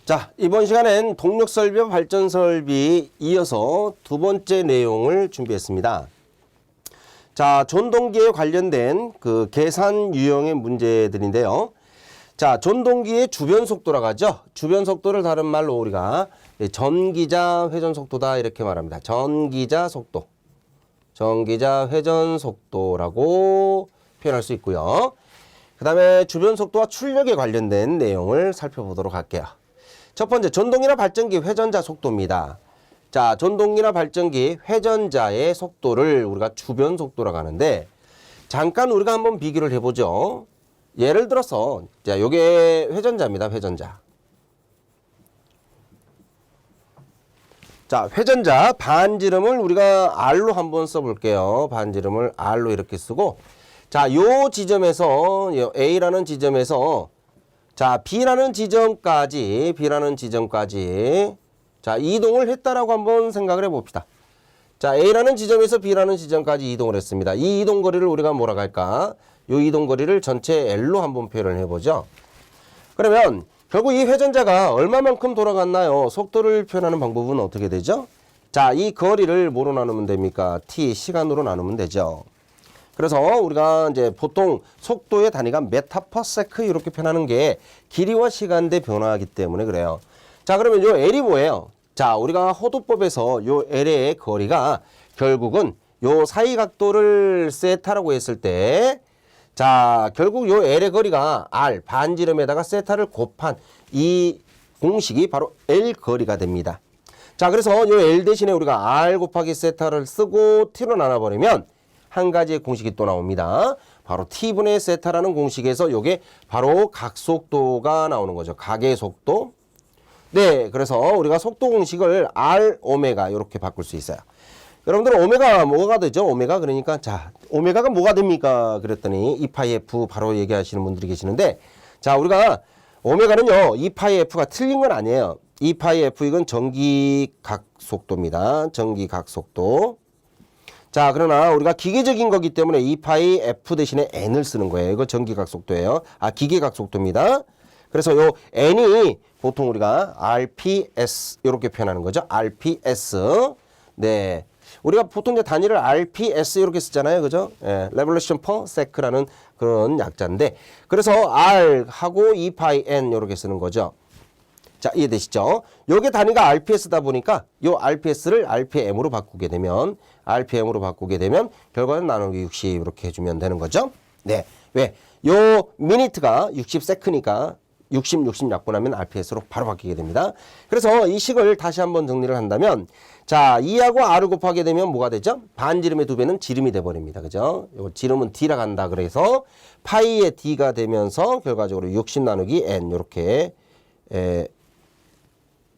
자, 이번 시간엔 동력 설비와 발전 설비 이어서 두 번째 내용을 준비했습니다. 자, 전동기에 관련된 그 계산 유형의 문제들인데요. 자, 전동기의 주변 속도라고 하죠. 주변 속도를 다른 말로 우리가 전기자 회전 속도다 이렇게 말합니다. 전기자 속도. 전기자 회전 속도라고 표현할 수 있고요. 그 다음에 주변 속도와 출력에 관련된 내용을 살펴보도록 할게요. 첫 번째, 전동이나 발전기 회전자 속도입니다. 자, 전동기나 발전기 회전자의 속도를 우리가 주변 속도라고 하는데, 잠깐 우리가 한번 비교를 해보죠. 예를 들어서, 자, 요게 회전자입니다. 회전자. 자, 회전자 반지름을 우리가 R로 한번 써볼게요. 반지름을 R로 이렇게 쓰고, 자, 요 지점에서, 요 A라는 지점에서 자, B라는 지점까지 자, 이동을 했다라고 한번 생각을 해봅시다. 자, A라는 지점에서 B라는 지점까지 이동을 했습니다. 이 이동 거리를 우리가 뭐라고 할까? 이 이동 거리를 전체 L로 한번 표현을 해보죠. 그러면 결국 이 회전자가 얼마만큼 돌아갔나요? 속도를 표현하는 방법은 어떻게 되죠? 자, 이 거리를 뭐로 나누면 됩니까? T, 시간으로 나누면 되죠. 그래서 우리가 이제 보통 속도의 단위가 메타 퍼 세크 이렇게 표현하는 게 길이와 시간대 변화하기 때문에 그래요. 자, 그러면 요 L이 뭐예요? 자, 우리가 호도법에서 요 L의 거리가 결국은 요 사이각도를 세타라고 했을 때, 자, 결국 요 L의 거리가 R, 반지름에다가 세타를 곱한 이 공식이 바로 L 거리가 됩니다. 자, 그래서 요 L 대신에 우리가 R 곱하기 세타를 쓰고 T로 나눠버리면 한 가지의 공식이 또 나옵니다. 바로 T분의 세타라는 공식에서 요게 바로 각속도가 나오는 거죠. 각의 속도. 네, 그래서 우리가 속도 공식을 R, 오메가 이렇게 바꿀 수 있어요. 여러분들 오메가 뭐가 되죠? 오메가 그러니까 자, 오메가가 뭐가 됩니까? 그랬더니 2파이 F 바로 얘기하시는 분들이 계시는데, 자, 우리가 오메가는요 2파이 F가 틀린 건 아니에요. 2파이 F 이건 전기각속도입니다. 전기각속도. 자, 그러나 우리가 기계적인 거기 때문에 2파이 F 대신에 N을 쓰는 거예요. 이거 전기각속도예요. 아, 기계각속도입니다. 그래서 요 N이 보통 우리가 RPS 이렇게 표현하는 거죠. RPS. 네. 우리가 보통 이제 단위를 RPS 이렇게 쓰잖아요. 그죠? 예, Revolution per Sec라는 그런 약자인데, 그래서 R하고 2파이 N 이렇게 쓰는 거죠. 자, 이해되시죠? 요게 단위가 RPS다 보니까 요 RPS를 RPM으로 바꾸게 되면 결과는 나누기 60 이렇게 해주면 되는 거죠. 네. 왜? 요 미니트가 60세크니까 60 약분하면 RPS로 바로 바뀌게 됩니다. 그래서 이 식을 다시 한번 정리를 한다면, 자, 2하고 R을 곱하게 되면 뭐가 되죠? 반지름의 2배는 지름이 돼버립니다. 그죠? 요 지름은 D라 간다. 그래서 파이의 D가 되면서 결과적으로 60 나누기 N 이렇게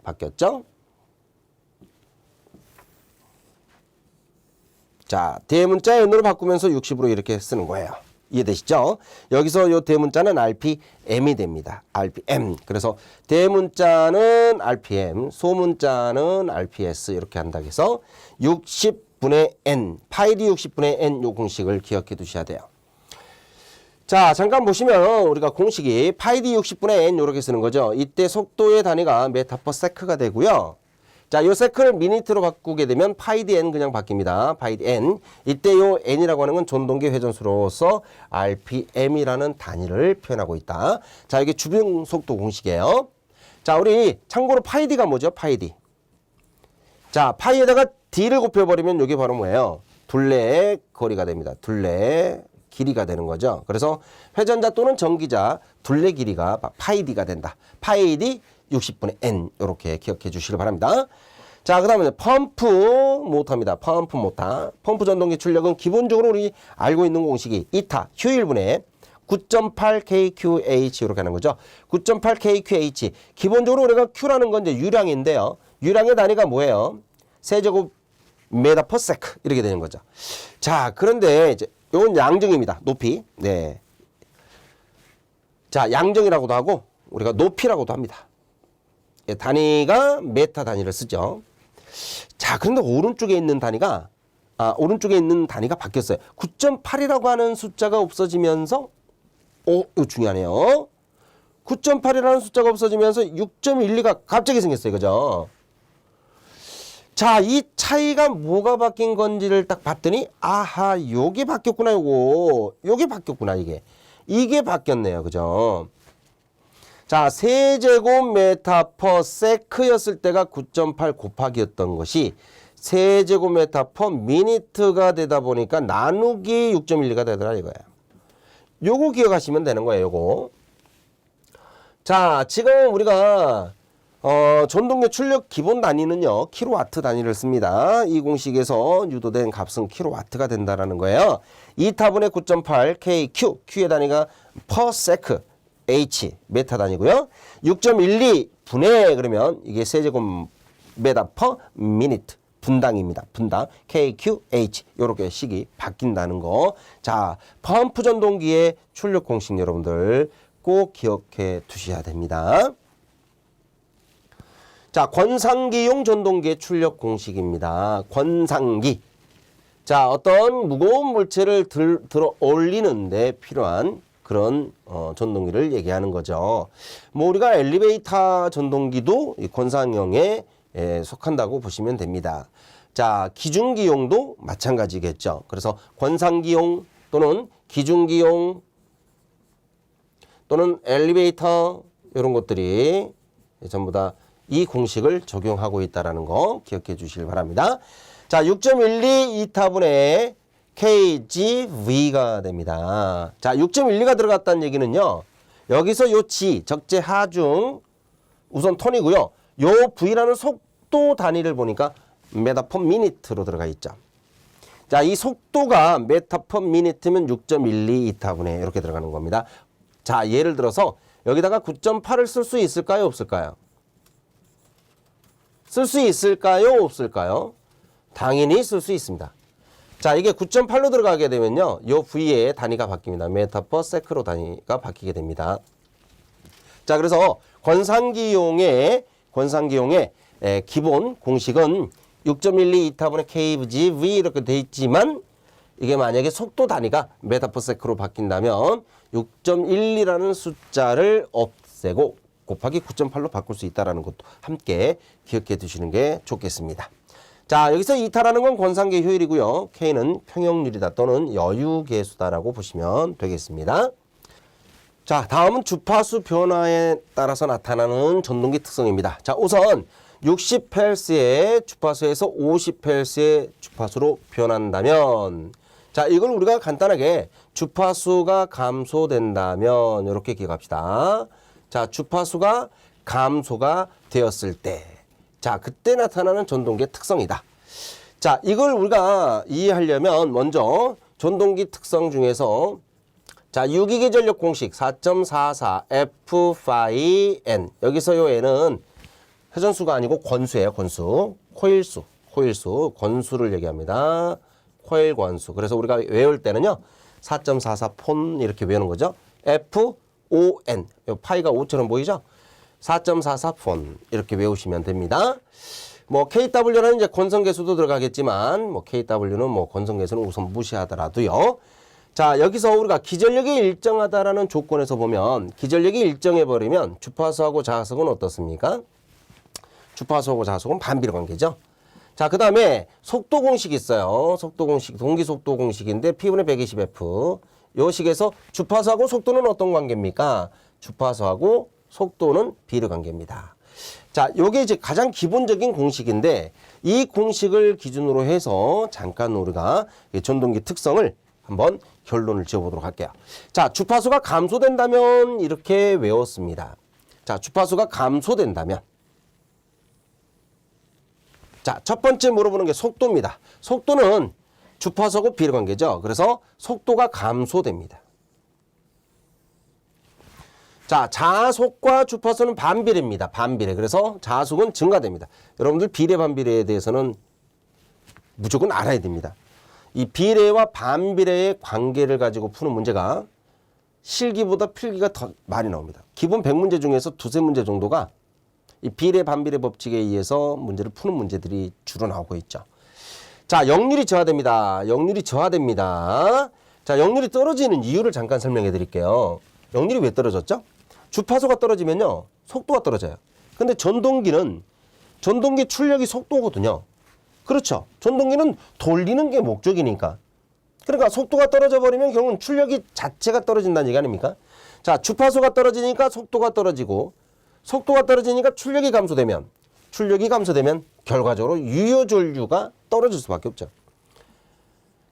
바뀌었죠? 자, 대문자 N으로 바꾸면서 60으로 이렇게 쓰는 거예요. 이해되시죠? 여기서 요 대문자는 RPM이 됩니다. RPM. 그래서 대문자는 RPM, 소문자는 RPS 이렇게 한다고 해서 60분의 N, 파이디 60분의 N 요 공식을 기억해 두셔야 돼요. 자, 잠깐 보시면 우리가 공식이 파이디 60분의 N 이렇게 쓰는 거죠. 이때 속도의 단위가 메타 퍼 세크가 되고요. 자, 요 세크를 미니트로 바꾸게 되면 파이디 N 그냥 바뀝니다. 파이디 N. 이때 요 N이라고 하는 건 전동기 회전수로서 RPM이라는 단위를 표현하고 있다. 자, 이게 주변 속도 공식이에요. 자, 우리 참고로 파이디가 뭐죠? 파이디. 자, 파이에다가 D를 곱해버리면 이게 바로 뭐예요? 둘레의 거리가 됩니다. 둘레의 길이가 되는 거죠. 그래서 회전자 또는 전기자 둘레 길이가 파이디가 된다. 파이디 60분의 N 이렇게 기억해 주시길 바랍니다. 자, 그 다음에 펌프 모터입니다. 펌프 모터. 펌프 전동기 출력은 기본적으로 우리 알고 있는 공식이 2타 Q1분의 9.8 kQh 이렇게 하는 거죠. 9.8 kQh. 기본적으로 우리가 Q라는 건 이제 유량인데요. 유량의 단위가 뭐예요? 세제곱 메다 퍼 세크 이렇게 되는 거죠. 자, 그런데 이제 이건 양정입니다. 높이. 네. 자, 양정이라고도 하고 우리가 높이라고도 합니다. 단위가 메타 단위를 쓰죠. 자, 그런데 오른쪽에 있는 단위가 오른쪽에 있는 단위가 바뀌었어요. 9.8이라고 하는 숫자가 없어지면서 이거 중요하네요. 9.8이라는 숫자가 없어지면서 6.12가 갑자기 생겼어요. 그죠? 자, 이 차이가 뭐가 바뀐 건지를 딱 봤더니 아하, 요게 바뀌었구나. 요게 바뀌었구나. 이게 바뀌었네요. 그죠? 자, 세제곱미터 퍼 세크였을 때가 9.8 곱하기였던 것이 세제곱미터 퍼 미니트가 되다 보니까 나누기 6.12가 되더라 이거예요. 요거 기억하시면 되는 거예요. 요거. 자, 지금 우리가 전동계 출력 기본 단위는요, 킬로와트 단위를 씁니다. 이 공식에서 유도된 값은 킬로와트가 된다라는 거예요. 2타분의 9.8 KQ, Q의 단위가 per sec, H, 메타 단위고요. 6.12 분의 그러면 이게 세제곱미터 per minute, 분당입니다. 분당, KQH 이렇게 식이 바뀐다는 거. 자, 펌프 전동기의 출력 공식 여러분들 꼭 기억해 두셔야 됩니다. 자, 권상기용 전동기의 출력 공식입니다. 권상기. 자, 어떤 무거운 물체를 들어 올리는데 필요한 그런 전동기를 얘기하는 거죠. 뭐 우리가 엘리베이터 전동기도 이 권상형에 속한다고 보시면 됩니다. 자, 기중기용도 마찬가지겠죠. 그래서 권상기용 또는 기중기용 또는 엘리베이터 이런 것들이 전부 다 이 공식을 적용하고 있다는 거 기억해 주시길 바랍니다. 자, 6.12 2타분의 KGV가 됩니다. 자, 6.12가 들어갔다는 얘기는요. 여기서 요 G, 적재 하중 우선 톤이고요. 요 V라는 속도 단위를 보니까 메타 퍼 미니트로 들어가 있죠. 자, 이 속도가 메타 퍼 미니트면 6.12 2타분의 이렇게 들어가는 겁니다. 자, 예를 들어서 여기다가 9.8을 쓸 수 있을까요? 없을까요? 쓸 수 있을까요? 없을까요? 당연히 쓸 수 있습니다. 자, 이게 9.8로 들어가게 되면요. 요 V의 단위가 바뀝니다. 메타 퍼 세크로 단위가 바뀌게 됩니다. 자, 그래서 권상기용의 기본 공식은 6.12 2타분의 KGV 이렇게 돼 있지만 이게 만약에 속도 단위가 메타 퍼 세크로 바뀐다면 6.12라는 숫자를 없애고 곱하기 9.8로 바꿀 수 있다는 것도 함께 기억해 두시는 게 좋겠습니다. 자, 여기서 2타라는 건 권상계 효율이고요. K는 평형률이다 또는 여유계수다라고 보시면 되겠습니다. 자, 다음은 주파수 변화에 따라서 나타나는 전동기 특성입니다. 자, 우선 60Hz의 주파수에서 50Hz의 주파수로 변한다면, 자, 이걸 우리가 간단하게 주파수가 감소된다면 이렇게 기억합시다. 자, 주파수가 감소가 되었을 때, 자, 그때 나타나는 전동기의 특성이다. 자, 이걸 우리가 이해하려면 먼저 전동기 특성 중에서 자, 유기계 전력 공식 4.44 F5N, 여기서 요 N은 회전수가 아니고 권수예요. 권수. 코일수, 권수를 얘기합니다. 코일 권수. 그래서 우리가 외울 때는요, 4.44 폰 이렇게 외우는 거죠. FON, 파이가 5처럼 보이죠? 4.44 폰 이렇게 외우시면 됩니다. 뭐 KW는 이제 권성계수도 들어가겠지만 뭐 KW는 뭐 권성계수는 우선 무시하더라도요. 자, 여기서 우리가 기전력이 일정하다라는 조건에서 보면 기전력이 일정해 버리면 주파수하고 자석은 어떻습니까? 주파수하고 자석은 반비례 관계죠. 자, 그 다음에 속도 공식이 있어요. 속도 공식, 동기 속도 공식인데 P분의 120F. 요 식에서 주파수하고 속도는 어떤 관계입니까? 주파수하고 속도는 비례 관계입니다. 자, 요게 이제 가장 기본적인 공식인데 이 공식을 기준으로 해서 잠깐 우리가 전동기 특성을 한번 결론을 지어보도록 할게요. 자, 주파수가 감소된다면 이렇게 외웠습니다. 자, 주파수가 감소된다면. 자, 첫 번째 물어보는 게 속도입니다. 속도는 주파수하고 비례 관계죠. 그래서 속도가 감소됩니다. 자, 자속과 주파수는 반비례입니다. 반비례. 그래서 자속은 증가됩니다. 여러분들 비례 반비례에 대해서는 무조건 알아야 됩니다. 이 비례와 반비례의 관계를 가지고 푸는 문제가 실기보다 필기가 더 많이 나옵니다. 기본 100문제 중에서 두세 문제 정도가 이 비례 반비례 법칙에 의해서 문제를 푸는 문제들이 주로 나오고 있죠. 자, 역률이 저하됩니다. 역률이 저하됩니다. 자, 역률이 떨어지는 이유를 잠깐 설명해 드릴게요. 역률이 왜 떨어졌죠? 주파수가 떨어지면요, 속도가 떨어져요. 근데 전동기 출력이 속도거든요. 그렇죠. 전동기는 돌리는 게 목적이니까. 그러니까 속도가 떨어져 버리면 결국은 출력이 자체가 떨어진다는 얘기 아닙니까? 자, 주파수가 떨어지니까 속도가 떨어지고, 속도가 떨어지니까 출력이 감소되면 결과적으로 유효전류가 떨어질 수밖에 없죠.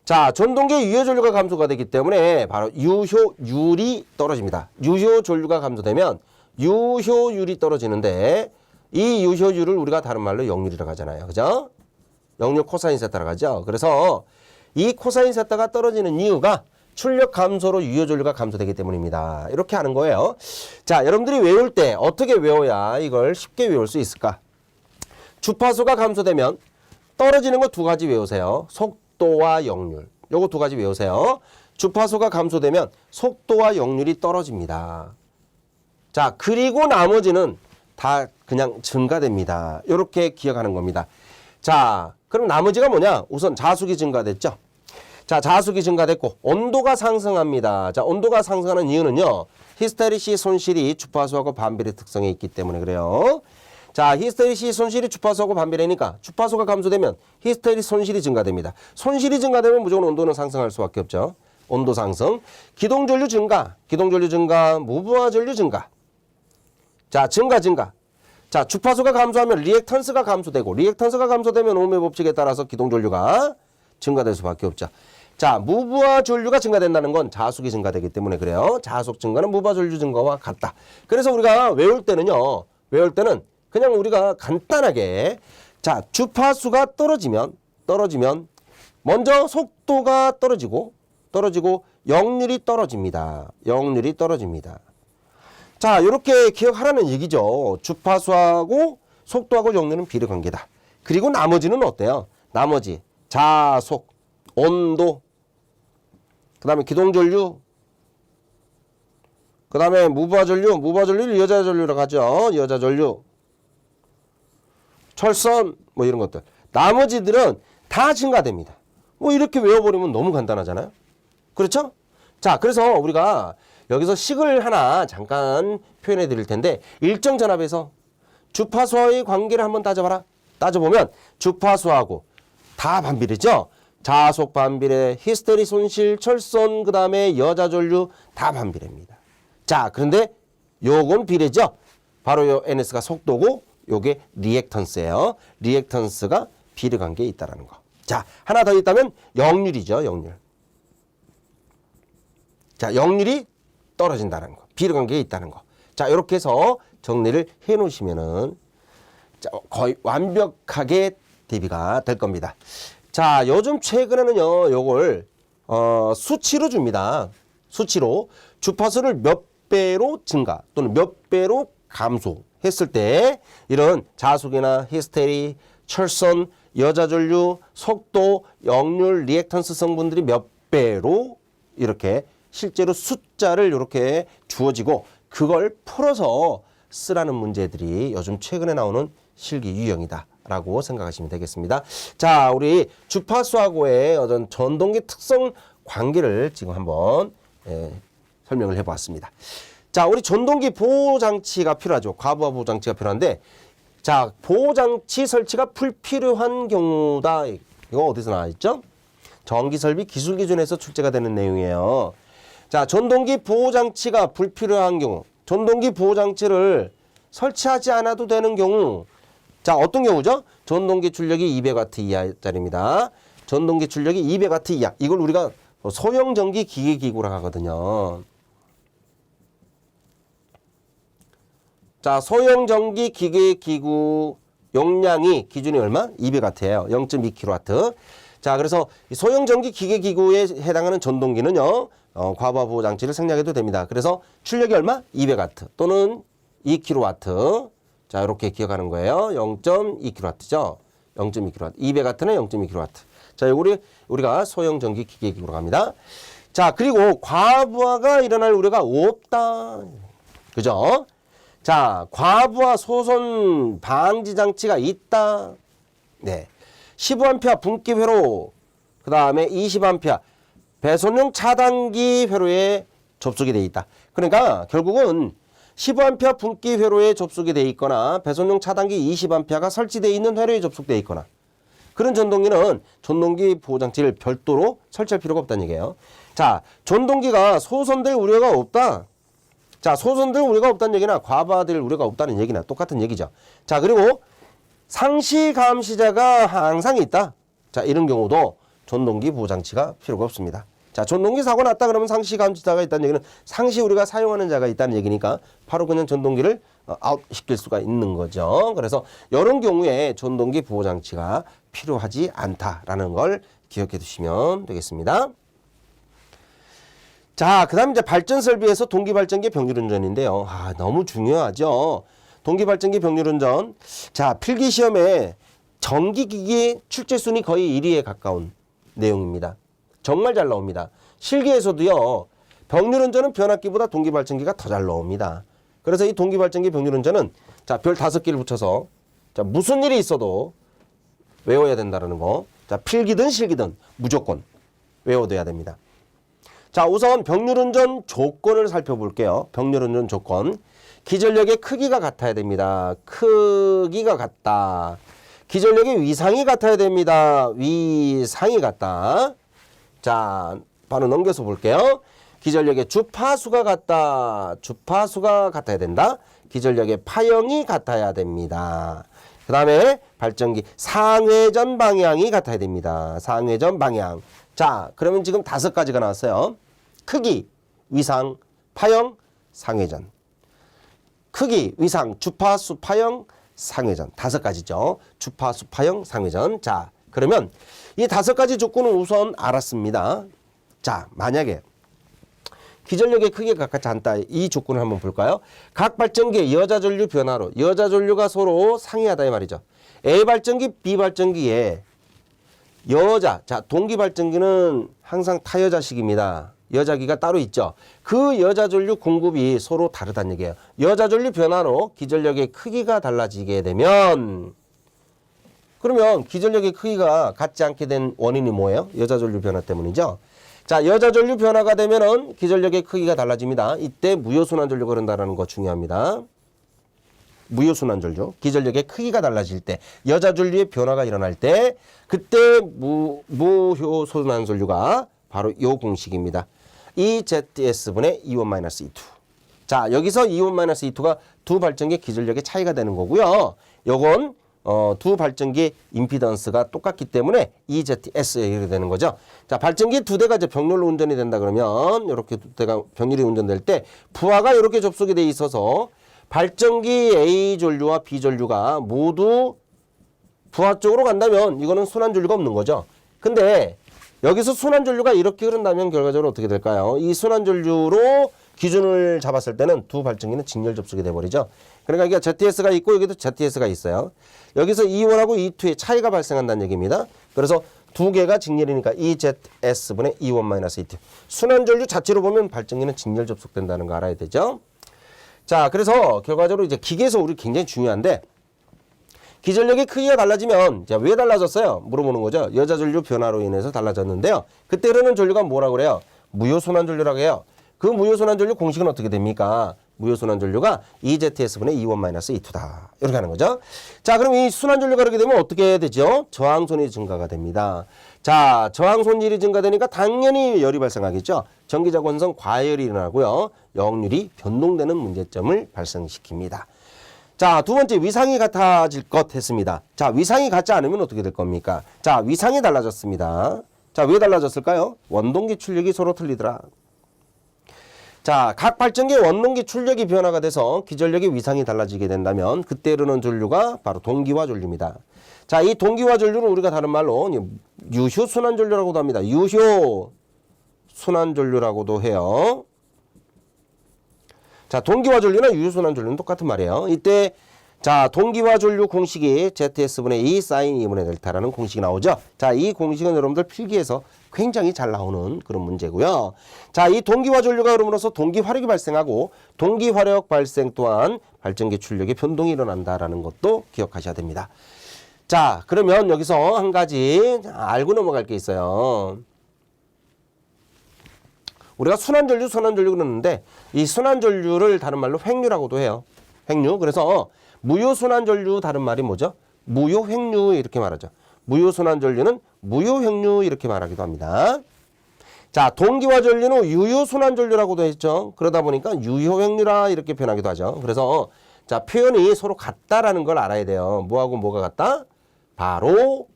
자, 전동기의 유효전류가 감소가 되기 때문에 바로 유효율이 떨어집니다. 유효전류가 감소되면 유효율이 떨어지는데, 이 유효율을 우리가 다른 말로 역률이라고 하잖아요. 그죠? 역률 코사인 세타라고 하죠. 그래서 이 코사인 세타가 떨어지는 이유가 출력 감소로 유효전류가 감소되기 때문입니다. 이렇게 하는 거예요. 자, 여러분들이 외울 때 어떻게 외워야 이걸 쉽게 외울 수 있을까? 주파수가 감소되면 떨어지는 거 두 가지 외우세요. 속도와 역률. 요거 두 가지 외우세요. 주파수가 감소되면 속도와 역률이 떨어집니다. 자, 그리고 나머지는 다 그냥 증가됩니다. 이렇게 기억하는 겁니다. 자, 그럼 나머지가 뭐냐? 우선 자숙이 증가됐죠. 자, 자숙이 증가됐고 온도가 상승합니다. 자, 온도가 상승하는 이유는요, 히스테리시 손실이 주파수하고 반비례 특성이 있기 때문에 그래요. 자, 히스테리시 손실이 주파수하고 반비례니까 주파수가 감소되면 히스테리 손실이 증가됩니다. 손실이 증가되면 무조건 온도는 상승할 수밖에 없죠. 온도 상승, 기동전류 증가, 무부하 전류 증가. 자, 증가. 자, 주파수가 감소하면 리액턴스가 감소되고, 리액턴스가 감소되면 오음의 법칙에 따라서 기동전류가 증가될 수밖에 없죠. 자, 무부하 전류가 증가된다는 건 자숙이 증가되기 때문에 그래요. 자숙 증가는 무부하 전류 증가와 같다. 그래서 우리가 외울 때는 그냥 우리가 간단하게, 자, 주파수가 떨어지면 먼저 속도가 떨어지고 역률이 떨어집니다. 자, 이렇게 기억하라는 얘기죠. 주파수하고 속도하고 역률은 비례관계다. 그리고 나머지는 어때요? 나머지 자속, 온도, 그 다음에 기동전류, 그 다음에 무부하전류를 여자전류라고 하죠. 여자전류, 철선, 뭐 이런 것들. 나머지들은 다 증가됩니다. 뭐 이렇게 외워버리면 너무 간단하잖아요. 그렇죠? 자, 그래서 우리가 여기서 식을 하나 잠깐 표현해 드릴 텐데, 일정 전압에서 주파수와의 관계를 한번 따져보면 주파수하고 다 반비례죠. 자속 반비례, 히스테리 손실, 철선, 그 다음에 여자전류 다 반비례입니다. 자, 그런데 요건 비례죠. 바로 요 NS가 속도고 요게 리액턴스예요. 리액턴스가 비례관계에 있다라는 거. 자, 하나 더 있다면 역률이죠. 역률. 자, 역률이 떨어진다는 거. 비례관계에 있다는 거. 자, 이렇게 해서 정리를 해 놓으시면은 거의 완벽하게 대비가 될 겁니다. 자, 요즘 최근에는요, 요걸 수치로 줍니다. 수치로 주파수를 몇 배로 증가 또는 몇 배로 감소했을 때 이런 자숙이나 히스테리, 철선, 여자전류, 속도, 역률, 리액턴스 성분들이 몇 배로 이렇게 실제로 숫자를 이렇게 주어지고 그걸 풀어서 쓰라는 문제들이 요즘 최근에 나오는 실기 유형이다 라고 생각하시면 되겠습니다. 자, 우리 주파수하고의 어떤 전동기 특성 관계를 지금 한번 설명을 해보았습니다. 자, 우리 전동기 보호장치가 필요하죠. 과부하 보호장치가 필요한데, 자, 보호장치 설치가 불필요한 경우다. 이거 어디서 나와 있죠? 전기설비 기술기준에서 출제가 되는 내용이에요. 자, 전동기 보호장치가 불필요한 경우, 전동기 보호장치를 설치하지 않아도 되는 경우, 자, 어떤 경우죠? 전동기 출력이 200W 이하짜리입니다. 전동기 출력이 200W 이하. 이걸 우리가 소형 전기 기계 기구라고 하거든요. 자, 소형 전기 기계 기구 용량이 기준이 얼마? 200W예요. 0.2kW. 자, 그래서 소형 전기 기계 기구에 해당하는 전동기는요, 과부하 보호 장치를 생략해도 됩니다. 그래서 출력이 얼마? 200W 또는 2kW. 자, 이렇게 기억하는 거예요. 0.2kW죠. 0.2kW. 200W는 0.2kW. 자, 요거 우리가 소형 전기 기계 기구로 갑니다. 자, 그리고 과부하가 일어날 우려가 없다. 그죠? 자, 과부하 소선 방지 장치가 있다. 네. 15A 분기 회로, 그 다음에 20A 배선용 차단기 회로에 접속이 되어 있다. 그러니까 결국은 15A 분기 회로에 접속이 되어 있거나 배선용 차단기 20A가 설치되어 있는 회로에 접속되어 있거나 그런 전동기는 전동기 보호장치를 별도로 설치할 필요가 없다는 얘기예요. 자, 전동기가 소선될 우려가 없다. 자, 소선될 우려가 없다는 얘기나 과부하될 우려가 없다는 얘기나 똑같은 얘기죠. 자, 그리고 상시 감시자가 항상 있다. 자, 이런 경우도 전동기 보호장치가 필요가 없습니다. 자, 전동기 사고 났다 그러면 상시 감시자가 있다는 얘기는 상시 우리가 사용하는 자가 있다는 얘기니까 바로 그냥 전동기를 아웃 시킬 수가 있는 거죠. 그래서 이런 경우에 전동기 보호장치가 필요하지 않다라는 걸 기억해 두시면 되겠습니다. 자, 그 다음 이제 발전 설비에서 동기발전기 병률운전인데요. 너무 중요하죠. 동기발전기 병률운전. 자, 필기시험에 전기기기 출제순위 거의 1위에 가까운 내용입니다. 정말 잘 나옵니다. 실기에서도요. 병률운전은 변압기보다 동기발전기가 더 잘 나옵니다. 그래서 이 동기발전기 병률운전은 자, 별 5개를 붙여서 자, 무슨 일이 있어도 외워야 된다는 거. 자, 필기든 실기든 무조건 외워둬야 됩니다. 자, 우선 병률운전 조건을 살펴볼게요. 병률운전 조건. 기전력의 크기가 같아야 됩니다. 크기가 같다. 기전력의 위상이 같아야 됩니다. 위상이 같다. 자, 바로 넘겨서 볼게요. 기전력의 주파수가 같다. 주파수가 같아야 된다. 기전력의 파형이 같아야 됩니다. 그 다음에 발전기 상회전 방향이 같아야 됩니다. 상회전 방향. 자, 그러면 지금 5가지가 나왔어요. 크기, 위상, 파형, 상회전. 크기, 위상, 주파수, 파형, 상회전. 5가지죠. 주파수, 파형, 상회전. 자, 그러면 이 5가지 조건은 우선 알았습니다. 자, 만약에 기전력의 크기가 같지 않다. 이 조건을 한번 볼까요? 각 발전기의 여자 전류 변화로 여자 전류가 서로 상이하다 이 말이죠. A 발전기, B 발전기에 여자, 자, 동기 발전기는 항상 타여자식입니다. 여자기가 따로 있죠. 그 여자 전류 공급이 서로 다르다는 얘기예요. 여자 전류 변화로 기전력의 크기가 달라지게 되면 그러면 기전력의 크기가 같지 않게 된 원인이 뭐예요? 여자 전류 변화 때문이죠. 자, 여자 전류 변화가 되면은 기전력의 크기가 달라집니다. 이때 무효순환 전류가 흐른다는 거 중요합니다. 무효순환 전류, 기전력의 크기가 달라질 때, 여자 전류의 변화가 일어날 때, 그때 무효순환 전류가 바로 이 공식입니다. EZS분의 E1-E2. 자, 여기서 E1-E2가 두 발전기 기전력의 차이가 되는 거고요. 요건 두 발전기 임피던스가 똑같기 때문에 EZS에 이렇게 되는 거죠. 자, 발전기 2대가 이제 병렬로 운전이 된다 그러면 이렇게 2대가 병렬이 운전될 때 부하가 이렇게 접속이 돼 있어서 발전기 A 전류와 B 전류가 모두 부하 쪽으로 간다면 이거는 순환 전류가 없는 거죠. 근데 여기서 순환 전류가 이렇게 흐른다면 결과적으로 어떻게 될까요? 이 순환 전류로 기준을 잡았을 때는 두 발전기는 직렬 접속이 돼버리죠. 그러니까 이게 ZS가 있고 여기도 ZS가 있어요. 여기서 E1하고 E2의 차이가 발생한다는 얘기입니다. 그래서 두 개가 직렬이니까 EZS분의 E1-E2. 순환 전류 자체로 보면 발전기는 직렬 접속된다는 거 알아야 되죠. 자, 그래서 결과적으로 이제 기계에서 우리 굉장히 중요한데 기전력의 크기가 달라지면 자, 왜 달라졌어요? 물어보는 거죠. 여자 전류 변화로 인해서 달라졌는데요. 그때 흐르는 전류가 뭐라고 그래요? 무효순환 전류라고 해요. 그 무효순환 전류 공식은 어떻게 됩니까? 무효순환 전류가 EZS분의 E1-E2다. 이렇게 하는 거죠. 자, 그럼 이 순환 전류가 그렇게 되면 어떻게 되죠? 저항손이 증가가 됩니다. 자, 저항손질이 증가되니까 당연히 열이 발생하겠죠. 전기자 권성 과열이 일어나고요. 역률이 변동되는 문제점을 발생시킵니다. 자, 두 번째 위상이 같아질 것 했습니다. 자, 위상이 같지 않으면 어떻게 될 겁니까? 자, 위상이 달라졌습니다. 자, 왜 달라졌을까요? 원동기 출력이 서로 틀리더라. 자, 각 발전기의 원동기 출력이 변화가 돼서 기전력의 위상이 달라지게 된다면 그때 흐르는 전류가 바로 동기화 전류입니다. 자, 이 동기화 전류를 우리가 다른 말로 유효 순환 전류라고도 합니다. 유효 순환 전류라고도 해요. 자, 동기화 전류나 유효 순환 전류는 똑같은 말이에요. 이때 자, 동기화 전류 공식이 ZS분의 E 사인 2분의 델타라는 공식이 나오죠. 자, 이 공식은 여러분들 필기에서 굉장히 잘 나오는 그런 문제고요. 자, 이 동기화 전류가 흐름으로써 동기화력이 발생하고 동기화력 발생 또한 발전기 출력에 변동이 일어난다라는 것도 기억하셔야 됩니다. 자, 그러면 여기서 한 가지 알고 넘어갈 게 있어요. 우리가 순환전류 그러는데 이 순환전류를 다른 말로 횡류라고도 해요. 횡류. 그래서 무효순환전류 다른 말이 뭐죠? 무효횡류 이렇게 말하죠. 무효순환전류는 무효횡류 이렇게 말하기도 합니다. 자, 동기화전류는 유효순환전류라고도 했죠. 그러다 보니까 유효횡류라 이렇게 표현하기도 하죠. 그래서 자, 표현이 서로 같다라는 걸 알아야 돼요. 뭐하고 뭐가 같다? 바로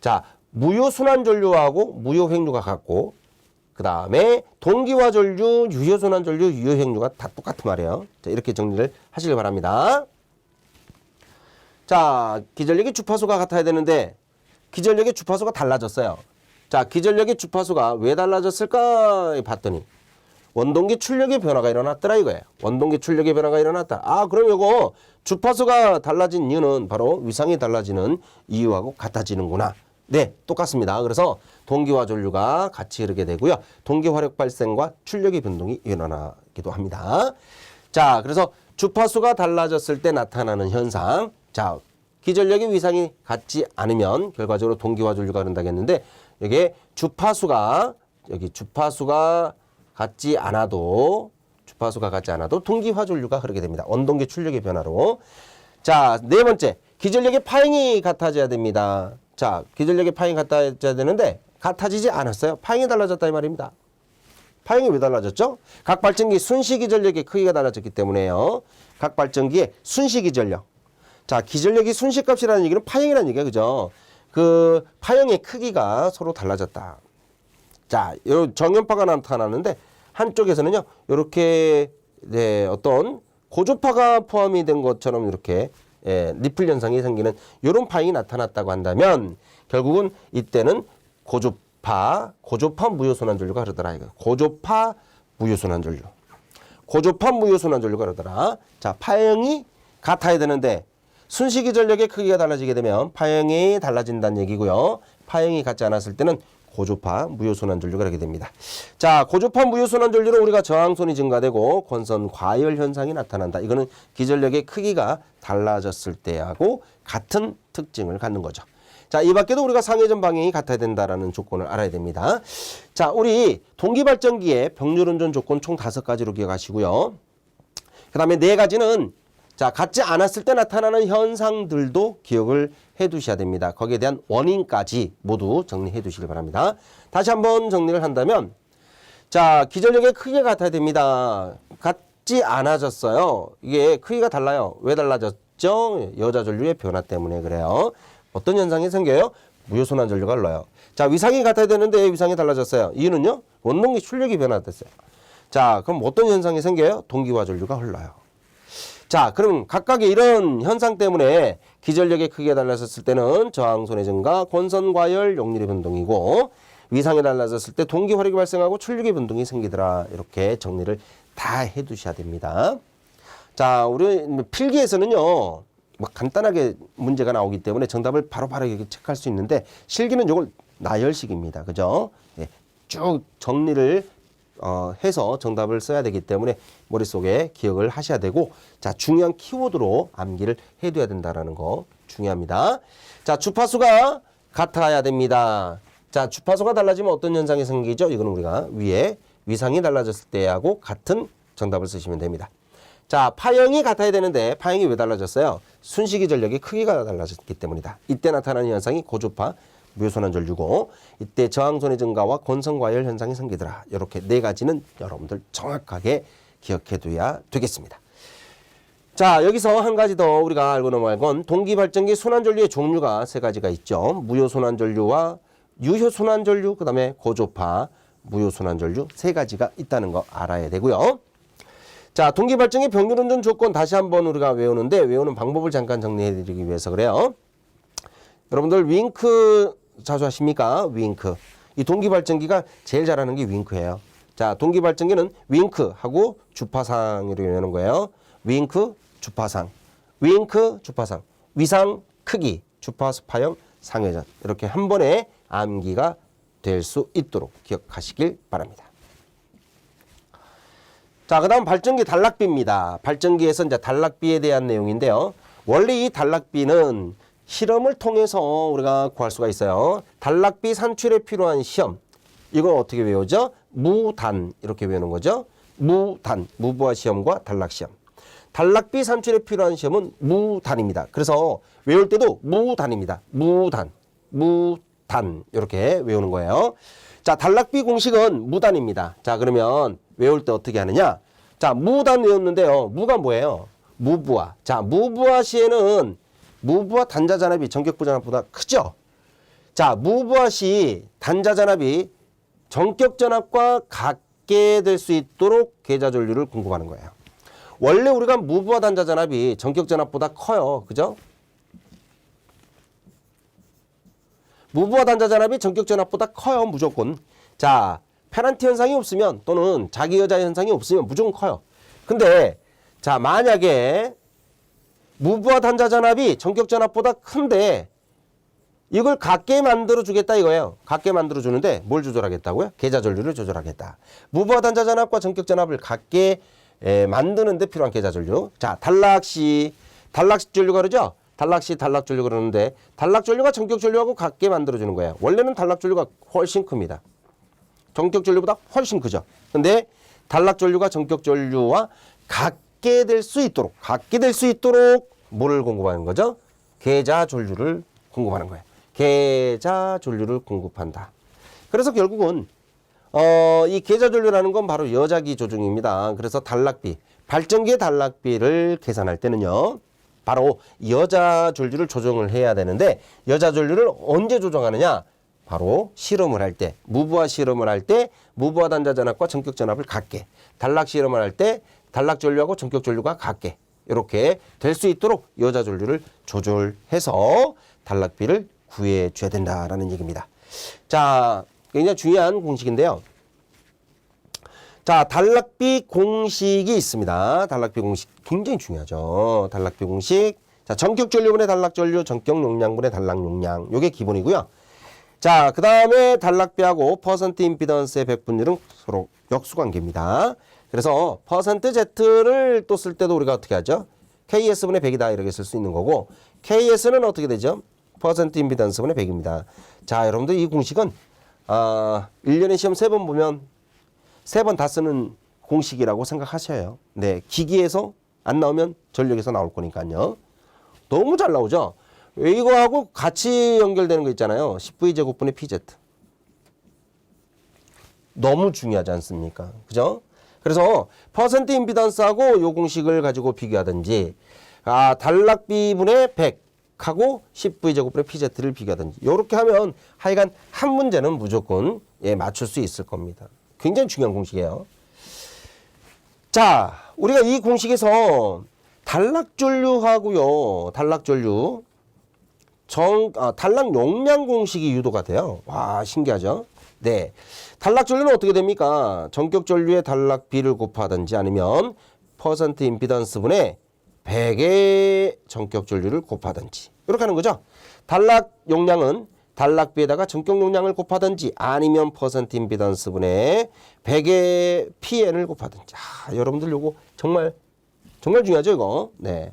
자, 무효순환전류하고 무효횡류가 같고 그 다음에 동기화전류, 유효순환전류, 유효횡류가 다 똑같은 말이에요. 자, 이렇게 정리를 하시길 바랍니다. 자, 기전력의 주파수가 같아야 되는데 기전력의 주파수가 달라졌어요. 자, 기전력의 주파수가 왜 달라졌을까 봤더니 원동기 출력의 변화가 일어났더라 이거예요. 원동기 출력의 변화가 일어났다. 아, 그럼 이거 주파수가 달라진 이유는 바로 위상이 달라지는 이유하고 같아지는구나. 네, 똑같습니다. 그래서 동기화 전류가 같이 흐르게 되고요. 동기 화력 발생과 출력의 변동이 일어나기도 합니다. 자, 그래서 주파수가 달라졌을 때 나타나는 현상. 자, 기전력의 위상이 같지 않으면 결과적으로 동기화 전류가 흐른다고 했는데 여기에 주파수가 같지 않아도 동기화 전류가 흐르게 됩니다. 원동기 출력의 변화로. 자, 네 번째. 기전력의 파행이 같아져야 됩니다. 자, 기전력의 파행이 같아져야 되는데 같아지지 않았어요. 파행이 달라졌다 이 말입니다. 파행이 왜 달라졌죠? 각 발전기 순시 기전력의 크기가 달라졌기 때문에요. 각 발전기의 순시 기전력. 자, 기전력이 순시값이라는 얘기는 파행이라는 얘기야. 그죠? 그 파형의 크기가 서로 달라졌다. 자, 요 정연파가 나타나는데 한쪽에서는요. 이렇게 네, 어떤 고조파가 포함이 된 것처럼 이렇게 리플 현상이 생기는 이런 파형이 나타났다고 한다면 결국은 이때는 고조파 무효순환전류가 흐르더라. 고조파 무효순환전류가 흐르더라. 자, 파형이 같아야 되는데 순시기 전력의 크기가 달라지게 되면 파형이 달라진다는 얘기고요. 파형이 같지 않았을 때는 고조파 무효순환전류가 흐르게 됩니다. 자, 고조파 무효순환전류로 우리가 저항손이 증가되고 권선 과열 현상이 나타난다. 이거는 기전력의 크기가 달라졌을 때하고 같은 특징을 갖는 거죠. 자, 이 밖에도 우리가 상회전 방향이 같아야 된다라는 조건을 알아야 됩니다. 자, 우리 동기발전기의 병률운전 조건 총 5가지로 기억하시고요. 그 다음에 4가지는 자, 같지 않았을 때 나타나는 현상들도 기억을 해 두셔야 됩니다. 거기에 대한 원인까지 모두 정리해 두시길 바랍니다. 다시 한번 정리를 한다면 자, 기전력의 크기가 같아야 됩니다. 같지 않아졌어요. 이게 크기가 달라요. 왜 달라졌죠? 여자 전류의 변화 때문에 그래요. 어떤 현상이 생겨요? 무효순환 전류가 흘러요. 자, 위상이 같아야 되는데 위상이 달라졌어요. 이유는요? 원동기 출력이 변화됐어요. 자, 그럼 어떤 현상이 생겨요? 동기화 전류가 흘러요. 자, 그럼 각각의 이런 현상 때문에 기전력의 크기가 달라졌을 때는 저항손의 증가, 권선과열, 용률의 변동이고 위상이 달라졌을 때 동기화력이 발생하고 출력의 변동이 생기더라. 이렇게 정리를 다 해두셔야 됩니다. 자, 우리 필기에서는요. 간단하게 문제가 나오기 때문에 정답을 바로바로 이렇게 체크할 수 있는데 실기는 이걸 나열식입니다. 그죠? 네, 쭉 정리를 해서 정답을 써야 되기 때문에 머릿속에 기억을 하셔야 되고 자, 중요한 키워드로 암기를 해둬야 된다는 거 중요합니다. 자, 주파수가 같아야 됩니다. 자, 주파수가 달라지면 어떤 현상이 생기죠? 이거는 우리가 위에 위상이 달라졌을 때하고 같은 정답을 쓰시면 됩니다. 자, 파형이 같아야 되는데 파형이 왜 달라졌어요? 순시기 전력의 크기가 달라졌기 때문이다. 이때 나타나는 현상이 고조파 무효순환 전류고 이때 저항손의 증가와 권선과열 현상이 생기더라. 이렇게 4가지는 여러분들 정확하게 기억해 둬야 되겠습니다. 자, 여기서 한 가지 더 우리가 알고 넘어갈 건 동기발전기 순환전류의 종류가 3가지가 있죠. 무효순환전류와 유효순환전류, 그 다음에 고조파 무효순환전류 3가지가 있다는 거 알아야 되고요. 자, 동기발전기 병률운전 조건 다시 한번 우리가 외우는데 외우는 방법을 잠깐 정리해 드리기 위해서 그래요. 여러분들 윙크 자주 하십니까? 윙크. 이 동기발전기가 제일 잘하는 게 윙크예요. 자, 동기발전기는 윙크하고 주파상으로 외우는 거예요. 윙크, 주파상. 윙크, 주파상. 위상, 크기, 주파수, 파형, 상회전. 이렇게 한 번에 암기가 될 수 있도록 기억하시길 바랍니다. 자, 그 다음 발전기 단락비입니다. 발전기에서 이제 단락비에 대한 내용인데요. 원래 이 단락비는 실험을 통해서 우리가 구할 수가 있어요. 단락비 산출에 필요한 시험. 이건 어떻게 외우죠? 무단 이렇게 외우는 거죠. 무단, 무부하 시험과 단락 시험. 단락비 산출에 필요한 시험은 무단입니다. 그래서 외울 때도 무단입니다. 무단, 무단 이렇게 외우는 거예요. 자, 단락비 공식은 무단입니다. 자, 그러면 외울 때 어떻게 하느냐? 자, 무단 외웠는데요. 무가 뭐예요? 무부하. 자, 무부하 시에는 무부하 단자잔압이 전격부전압보다 크죠? 자, 무부하 시 단자잔압이 전격전압과 같게 될 수 있도록 계좌전류를 공급하는 거예요. 원래 우리가 무부하 단자잔압이 전격전압보다 커요. 그죠? 무부하 단자잔압이 전격전압보다 커요. 무조건. 자, 페널티 현상이 없으면 또는 자기여자 현상이 없으면 무조건 커요. 근데 자, 만약에 무부하 단자잔압이 전격전압보다 큰데 이걸 같게 만들어 주겠다 이거예요. 같게 만들어 주는데 뭘 조절하겠다고요? 계좌전류를 조절하겠다. 무부하 단자잔압과 전격전압을 같게 만드는 데 필요한 계좌전류. 자, 단락시 전류가 그러죠? 단락시 단락전류 그러는데 단락전류가 전격전류하고 같게 만들어 주는 거예요. 원래는 단락전류가 훨씬 큽니다. 전격전류보다 훨씬 크죠. 근데 단락전류가 전격전류와 같게 될 수 있도록 뭐를 공급하는 거죠? 계좌전류를 공급하는 거예요. 계좌전류를 공급한다. 그래서 결국은 이 계좌전류라는 건 바로 여자기 조종입니다. 그래서 단락비, 발전기의 단락비를 계산할 때는요. 바로 여자전류를 조정을 해야 되는데 여자전류를 언제 조정하느냐? 바로 실험을 할 때, 무부하 실험을 할 때 무부하 단자전압과 전격전압을 같게, 단락 실험을 할 때 단락전류하고 전격전류가 같게 이렇게 될 수 있도록 여자전류를 조절해서 단락비를 구해줘야 된다라는 얘기입니다. 자, 굉장히 중요한 공식인데요. 자, 단락비 공식이 있습니다. 단락비 공식 굉장히 중요하죠. 단락비 공식. 자, 전격전류분의 단락전류, 전격용량분의 단락용량. 요게 기본이고요. 자, 그 다음에 단락비하고 퍼센트 임피던스의 백분율은 서로 역수관계입니다. 그래서 퍼센트 Z를 또 쓸 때도 우리가 어떻게 하죠? KS분의 100이다 이렇게 쓸 수 있는 거고 KS는 어떻게 되죠? 퍼센트 임피던스분의 100입니다. 자, 여러분들 이 공식은 1년에 시험 3번 보면 3번 다 쓰는 공식이라고 생각하셔요. 네, 기기에서 안 나오면 전력에서 나올 거니까요. 너무 잘 나오죠? 이거하고 같이 연결되는 거 있잖아요. 10V 제곱분의 PZ. 너무 중요하지 않습니까? 그죠? 그래서 퍼센트 임피던스하고 요 공식을 가지고 비교하든지 단락비분의 100하고 10V 제곱분의 PZ를 비교하든지 요렇게 하면 하여간 한 문제는 무조건 맞출 수 있을 겁니다. 굉장히 중요한 공식이에요. 자, 우리가 이 공식에서 단락전류하고요. 단락전류 단락 용량 공식이 유도가 돼요. 와, 신기하죠? 네. 단락전류는 어떻게 됩니까? 전격전류의 단락비를 곱하든지 아니면 퍼센트 임피던스분의 100의 전격전류를 곱하든지 이렇게 하는 거죠. 단락 용량은 단락비에다가 전격 용량을 곱하든지 아니면 퍼센트 임피던스분의 100의 PN을 곱하든지. 여러분들 요거 정말 중요하죠, 이거. 네.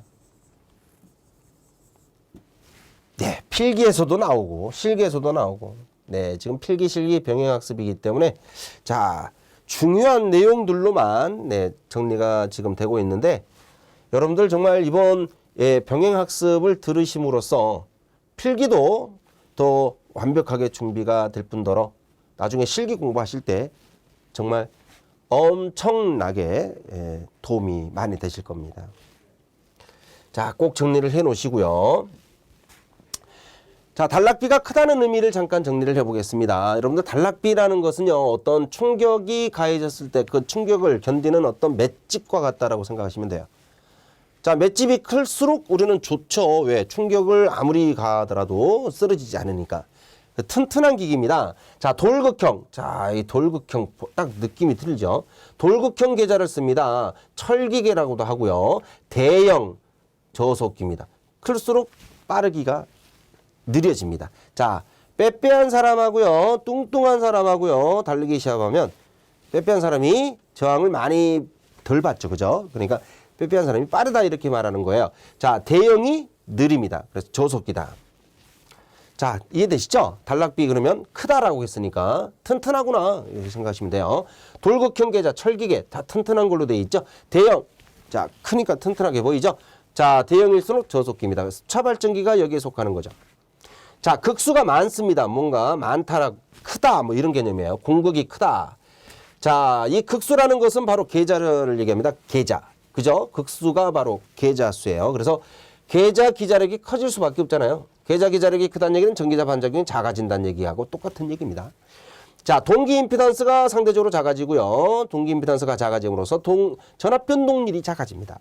네, 필기에서도 나오고 실기에서도 나오고. 네, 지금 필기 실기 병행학습이기 때문에 자, 중요한 내용들로만 정리가 지금 되고 있는데 여러분들 정말 이번 병행학습을 들으심으로써 필기도 더 완벽하게 준비가 될 뿐더러 나중에 실기 공부하실 때 정말 엄청나게 도움이 많이 되실 겁니다. 자, 꼭 정리를 해 놓으시고요. 자, 단락비가 크다는 의미를 잠깐 정리를 해보겠습니다. 여러분들 단락비라는 것은요, 어떤 충격이 가해졌을 때 그 충격을 견디는 어떤 맷집과 같다라고 생각하시면 돼요. 자, 맷집이 클수록 우리는 좋죠. 왜? 충격을 아무리 가하더라도 쓰러지지 않으니까. 튼튼한 기기입니다. 자, 돌극형. 자, 이 돌극형 딱 느낌이 들죠. 돌극형 계좌를 씁니다. 철기계라고도 하고요. 대형 저속기입니다. 클수록 빠르기가 느려집니다. 자, 빼빼한 사람하고요, 뚱뚱한 사람하고요, 달리기 시합하면 빼빼한 사람이 저항을 많이 덜 받죠. 그죠? 그러니까 빼빼한 사람이 빠르다 이렇게 말하는 거예요. 자, 대형이 느립니다. 그래서 저속기다. 자, 이해되시죠? 단락비 그러면 크다라고 했으니까 튼튼하구나 이렇게 생각하시면 돼요. 돌극형 계자, 철기계 다 튼튼한 걸로 되어 있죠. 대형, 자 크니까 튼튼하게 보이죠. 자, 대형일수록 저속기입니다. 차발전기가 여기에 속하는 거죠. 자, 극수가 많습니다. 뭔가 많다라 크다 뭐 이런 개념이에요. 공극이 크다. 자, 이 극수라는 것은 바로 계자를 얘기합니다. 계자. 그죠? 극수가 바로 계자수예요. 그래서 계자 기자력이 커질 수밖에 없잖아요. 계자 기자력이 크다는 얘기는 전기자 반작용이 작아진다는 얘기하고 똑같은 얘기입니다. 자, 동기 임피던스가 상대적으로 작아지고요. 동기 임피던스가 작아짐으로써 전압 변동률이 작아집니다.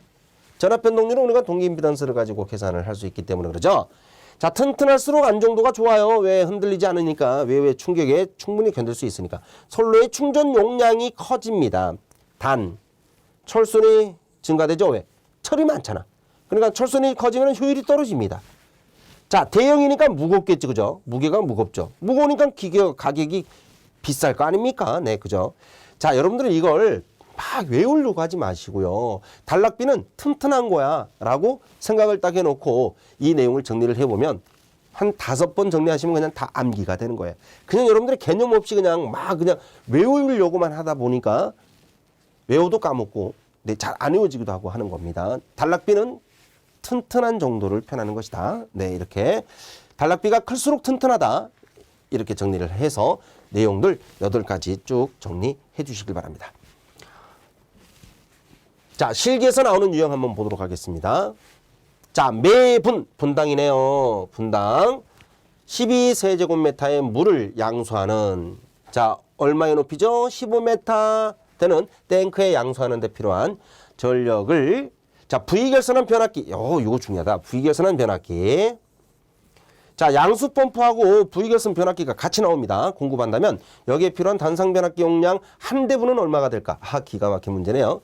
전압 변동률은 우리가 동기 임피던스를 가지고 계산을 할 수 있기 때문에 그러죠. 자, 튼튼할수록 안정도가 좋아요. 왜? 흔들리지 않으니까. 외부의 충격에 충분히 견딜 수 있으니까. 선로의 충전 용량이 커집니다. 단, 철순이 증가되죠. 왜? 철이 많잖아. 그러니까 철순이 커지면 효율이 떨어집니다. 자, 대형이니까 무겁겠지, 그죠? 무게가 무겁죠. 무거우니까 가격이 비쌀 거 아닙니까? 네, 그죠? 자, 여러분들은 이걸 막 외우려고 하지 마시고요. 단락비는 튼튼한 거야 라고 생각을 딱 해놓고 이 내용을 정리를 해보면 한 5번 정리하시면 그냥 다 암기가 되는 거예요. 그냥 여러분들이 개념 없이 그냥 외우려고만 하다 보니까 외워도 까먹고 잘 안 외워지기도 하고 하는 겁니다. 단락비는 튼튼한 정도를 표현하는 것이다. 네, 이렇게 단락비가 클수록 튼튼하다. 이렇게 정리를 해서 내용들 8가지 쭉 정리해 주시길 바랍니다. 자, 실기에서 나오는 유형 한번 보도록 하겠습니다. 자, 매분, 분당이네요. 분당 12세제곱미터의 물을 양수하는, 자, 얼마의 높이죠? 15m 되는 탱크에 양수하는 데 필요한 전력을, 자, V결선한 변압기, 이거 중요하다. V결선한 변압기. 자, 양수 펌프하고 V결선 변압기가 같이 나옵니다. 공급한다면 여기에 필요한 단상 변압기 용량 한 대분은 얼마가 될까? 기가 막힌 문제네요.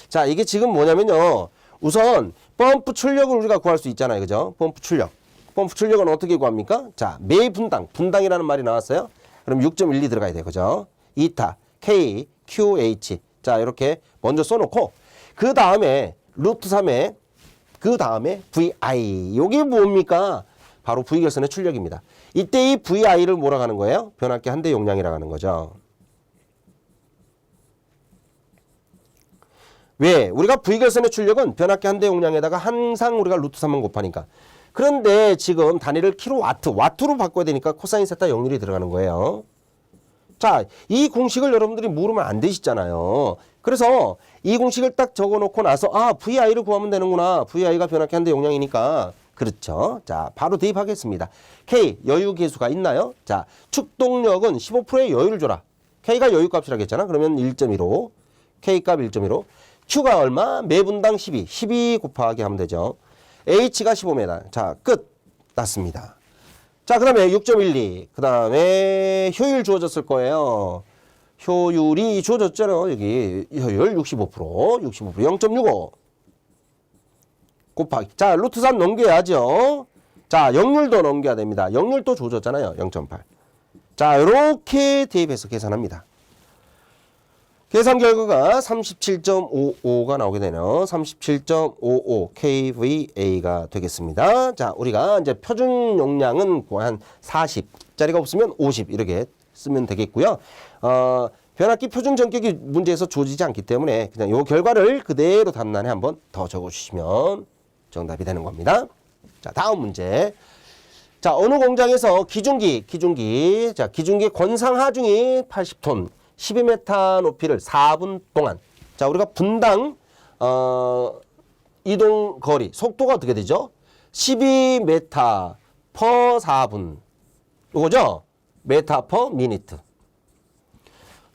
자, 이게 지금 뭐냐면요. 우선 펌프 출력을 우리가 구할 수 있잖아요. 그죠? 펌프 출력. 펌프 출력은 어떻게 구합니까? 자, 매 분당. 분당이라는 말이 나왔어요. 그럼 6.12 들어가야 돼요. 그죠? 이타, K, Q, H. 자, 이렇게 먼저 써놓고 그 다음에 루트 3에 그 다음에 VI. 이게 뭡니까? 바로 V결선의 출력입니다. 이때 이 VI를 뭐라고 하는 거예요? 변압기 한 대 용량이라고 하는 거죠. 왜? 우리가 V결선의 출력은 변압기 한 대 용량에다가 항상 우리가 루트 3만 곱하니까. 그런데 지금 단위를 킬로와트, 와트로 바꿔야 되니까 코사인 세타 역률이 들어가는 거예요. 자, 이 공식을 여러분들이 모르면 안 되시잖아요. 그래서 이 공식을 딱 적어놓고 나서 VI를 구하면 되는구나. VI가 변압기 한 대 용량이니까. 그렇죠. 자, 바로 대입하겠습니다. K, 여유 계수가 있나요? 자, 축동력은 15%의 여유를 줘라. K가 여유값이라고 했잖아. 그러면 1.15. K값 1.15. Q가 얼마? 매분당 12. 12 곱하기 하면 되죠. H가 15m. 자, 끝. 났습니다. 자, 그 다음에 6.12. 그 다음에 효율 주어졌을 거예요. 효율이 주어졌잖아요. 여기 효율 65%. 0.65. 곱하기. 자, 루트 3 넘겨야죠. 자, 역률도 넘겨야 됩니다. 역률도 주어졌잖아요. 0.8. 자, 이렇게 대입해서 계산합니다. 계산 결과가 37.55가 나오게 되네요. 37.55 kVA가 되겠습니다. 자, 우리가 이제 표준 용량은 한 40짜리가 없으면 50 이렇게 쓰면 되겠고요. 변압기 표준 전격이 문제에서 주어지지 않기 때문에 그냥 이 결과를 그대로 답란에 한번 더 적어주시면 정답이 되는 겁니다. 자, 다음 문제. 자, 어느 공장에서 기중기. 자, 기중기 권상 하중이 80톤. 12m 높이를 4분 동안. 자, 우리가 분당 이동 거리 속도가 어떻게 되죠? 12m per 4분. 이거죠? 메타 per minute.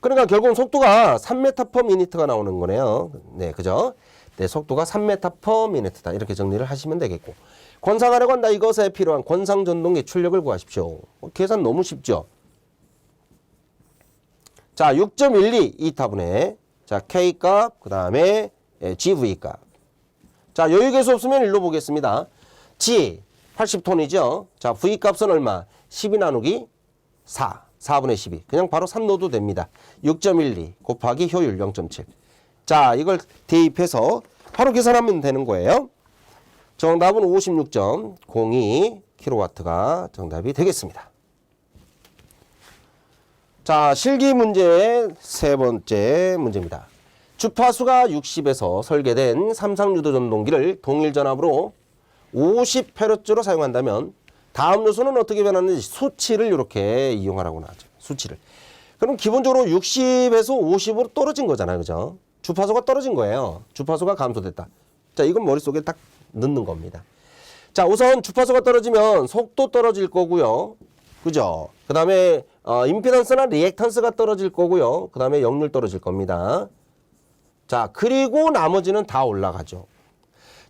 그러니까 결국은 속도가 3m per minute가 나오는 거네요. 네, 그죠? 네, 속도가 3m per minute다. 이렇게 정리를 하시면 되겠고. 권상하려고 한다. 이것에 필요한 권상 전동기 출력을 구하십시오. 계산 너무 쉽죠? 자, 6.12 이타분의 자, K값, 그 다음에 GV값. 자, 여유계수 없으면 일로 보겠습니다. G, 80톤이죠. 자, V값은 얼마? 12 나누기 4. 4분의 12. 그냥 바로 3 넣어도 됩니다. 6.12 곱하기 효율 0.7. 자, 이걸 대입해서 바로 계산하면 되는 거예요. 정답은 56.02kW가 정답이 되겠습니다. 자, 실기 문제 세 번째 문제입니다. 주파수가 60에서 설계된 삼상유도 전동기를 동일 전압으로 50Hz로 사용한다면 다음 요소는 어떻게 변하는지 수치를 이렇게 이용하라고 나오죠. 수치를. 그럼 기본적으로 60에서 50으로 떨어진 거잖아요. 그죠? 주파수가 떨어진 거예요. 주파수가 감소됐다. 자, 이건 머릿속에 딱 넣는 겁니다. 자, 우선 주파수가 떨어지면 속도 떨어질 거고요. 그죠? 그 다음에 임피던스나 리액턴스가 떨어질 거고요. 그 다음에 역률 떨어질 겁니다. 자, 그리고 나머지는 다 올라가죠.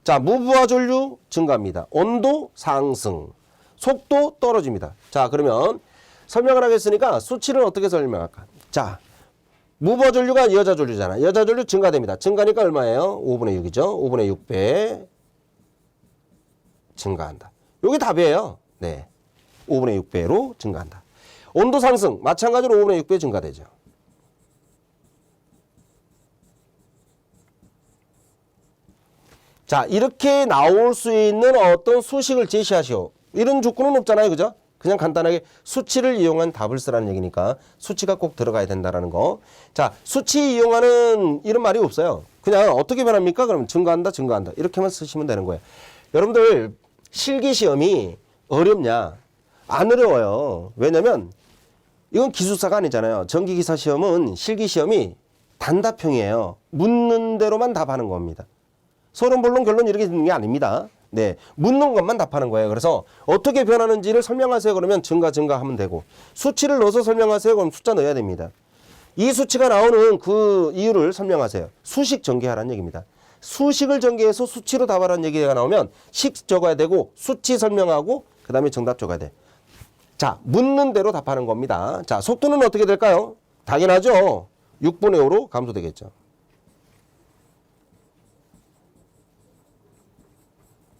자, 무브와 전류 증가합니다. 온도 상승, 속도 떨어집니다. 자, 그러면 설명을 하겠으니까 수치를 어떻게 설명할까? 자, 무브와 전류가 여자 전류잖아. 여자 전류 증가됩니다. 증가니까 얼마예요? 5분의 6이죠. 5분의 6배 증가한다. 이게 답이에요. 네, 5분의 6배로 증가한다. 온도 상승, 마찬가지로 5분의 6배 증가되죠. 자, 이렇게 나올 수 있는 어떤 수식을 제시하시오. 이런 조건은 없잖아요. 그죠? 그냥 간단하게 수치를 이용한 답을 쓰라는 얘기니까 수치가 꼭 들어가야 된다는 거. 자, 수치 이용하는 이런 말이 없어요. 그냥 어떻게 변합니까? 그러면 증가한다, 증가한다. 이렇게만 쓰시면 되는 거예요. 여러분들 실기시험이 어렵냐? 안 어려워요. 왜냐면 이건 기숙사가 아니잖아요. 전기기사 시험은 실기시험이 단답형이에요. 묻는 대로만 답하는 겁니다. 서론, 본론, 결론 이렇게 듣는 게 아닙니다. 네, 묻는 것만 답하는 거예요. 그래서 어떻게 변하는지를 설명하세요. 그러면 증가 하면 되고, 수치를 넣어서 설명하세요. 그럼 숫자 넣어야 됩니다. 이 수치가 나오는 그 이유를 설명하세요. 수식 전개하라는 얘기입니다. 수식을 전개해서 수치로 답하라는 얘기가 나오면 식 적어야 되고 수치 설명하고 그 다음에 정답 적어야 돼. 자, 묻는 대로 답하는 겁니다. 자, 속도는 어떻게 될까요? 당연하죠. 6분의 5로 감소되겠죠.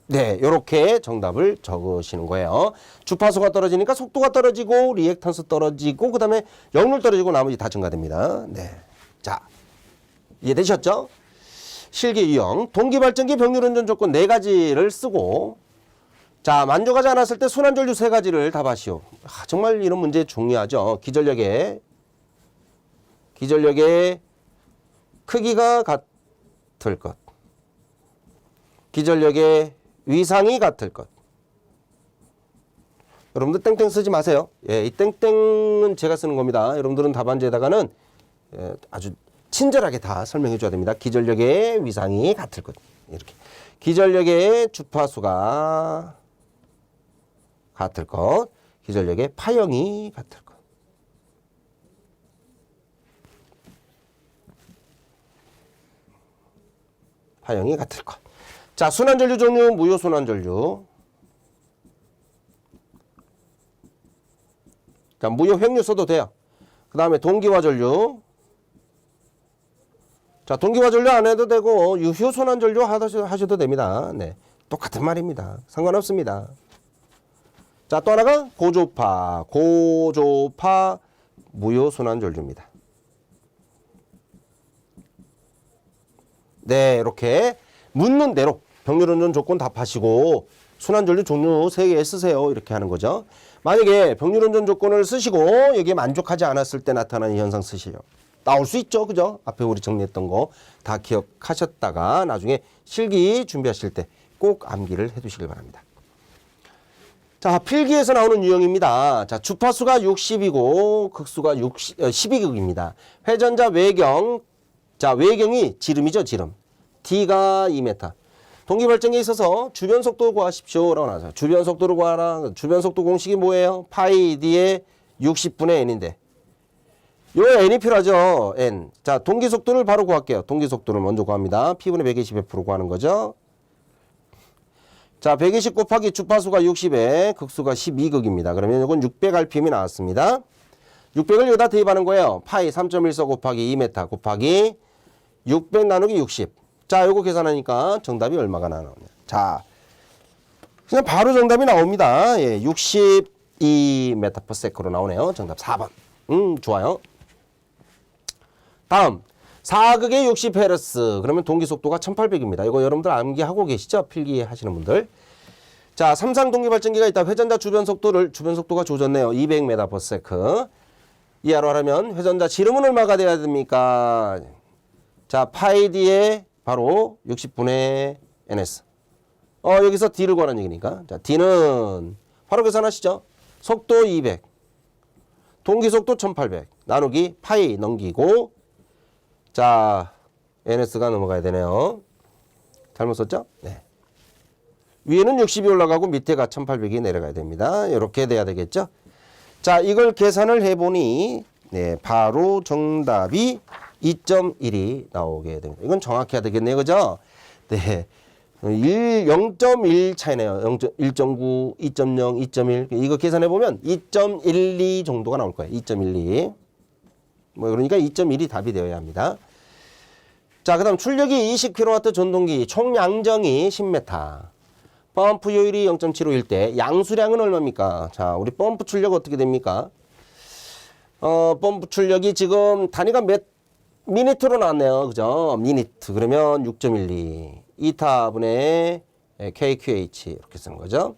네, 이렇게 정답을 적으시는 거예요. 주파수가 떨어지니까 속도가 떨어지고 리액턴스 떨어지고 그 다음에 역률 떨어지고 나머지 다 증가됩니다. 네, 자, 이해되셨죠? 실기 유형, 동기발전기 병률운전 조건 4가지를 쓰고, 자, 만족하지 않았을 때 순환전류 3가지를 답하시오. 정말 이런 문제 중요하죠. 기전력의 크기가 같을 것, 기전력의 위상이 같을 것. 여러분들 땡땡 쓰지 마세요. 예, 이 땡땡은 제가 쓰는 겁니다. 여러분들은 답안지에다가는 아주 친절하게 다 설명해 줘야 됩니다. 기전력의 위상이 같을 것. 이렇게. 기전력의 주파수가 같을 것. 기전력의 파형이 같을 것. 파형이 같을 것. 자, 순환전류 종류, 무효 순환전류. 자, 무효 횡류 써도 돼요. 그 다음에 동기화 전류. 자, 동기화 전류 안 해도 되고 유효 순환전류 하셔도 됩니다. 네, 똑같은 말입니다. 상관없습니다. 자, 또 하나가 고조파 무효 순환전류입니다. 네, 이렇게 묻는 대로 병률운전 조건 답하시고 순환전류 종류 3개 쓰세요. 이렇게 하는 거죠. 만약에 병률운전 조건을 쓰시고 여기에 만족하지 않았을 때 나타나는 현상 쓰시려 나올 수 있죠. 그죠? 앞에 우리 정리했던 거 다 기억하셨다가 나중에 실기 준비하실 때 꼭 암기를 해 두시길 바랍니다. 자, 필기에서 나오는 유형입니다. 자, 주파수가 60이고 극수가 12극입니다. 회전자 외경. 자, 외경이 지름이죠. 지름. D가 2m. 동기발전기에 있어서 주변 속도 구하십시오. 라고 나와서 주변 속도를 구하라. 주변 속도 공식이 뭐예요? 파이 D의 60분의 N인데. 요 N이 필요하죠. N. 자, 동기 속도를 바로 구할게요. 동기 속도를 먼저 구합니다. P분의 120F로 구하는 거죠. 자, 120 곱하기 주파수가 60에 극수가 12극입니다. 그러면 이건 600rpm이 나왔습니다. 600을 여기다 대입하는 거예요. 파이 3.14 곱하기 2m 곱하기 600 나누기 60. 자, 요거 계산하니까 정답이 얼마가 나오냐. 자, 그냥 바로 정답이 나옵니다. 예, 62m/s로 나오네요. 정답 4번. 좋아요. 다음, 4극의 60Hz. 그러면 동기 속도가 1800입니다. 이거 여러분들 암기하고 계시죠? 필기 하시는 분들. 자, 삼상 동기 발전기가 있다. 회전자 주변 속도가 조졌네요. 200m/s. 이하로 하려면 회전자 지름은 얼마가 돼야 됩니까? 자, 파이 D에 바로 60분의 ns. 여기서 D를 구하는 얘기니까. 자, D는 바로 계산하시죠. 속도 200. 동기 속도 1800. 나누기 파이 넘기고. 자, ns가 넘어가야 되네요. 잘못 썼죠? 네. 위에는 60이 올라가고 밑에가 1800이 내려가야 됩니다. 이렇게 돼야 되겠죠? 자, 이걸 계산을 해보니 네, 바로 정답이 2.1이 나오게 됩니다. 이건 정확해야 되겠네요. 그죠? 네. 0.1 차이네요. 1.9, 2.0, 2.1. 이거 계산해 보면 2.12 정도가 나올 거예요. 2.12. 그러니까 2.1이 답이 되어야 합니다. 자, 그다음 출력이 20kW 전동기 총 양정이 10m. 펌프 효율이 0.75일 때 양수량은 얼마입니까? 자, 우리 펌프 출력 어떻게 됩니까? 펌프 출력이 지금 단위가 몇 미니트로 나왔네요. 그죠? 미니트. 그러면 6.12. 이타분의 KQH 이렇게 쓰는 거죠.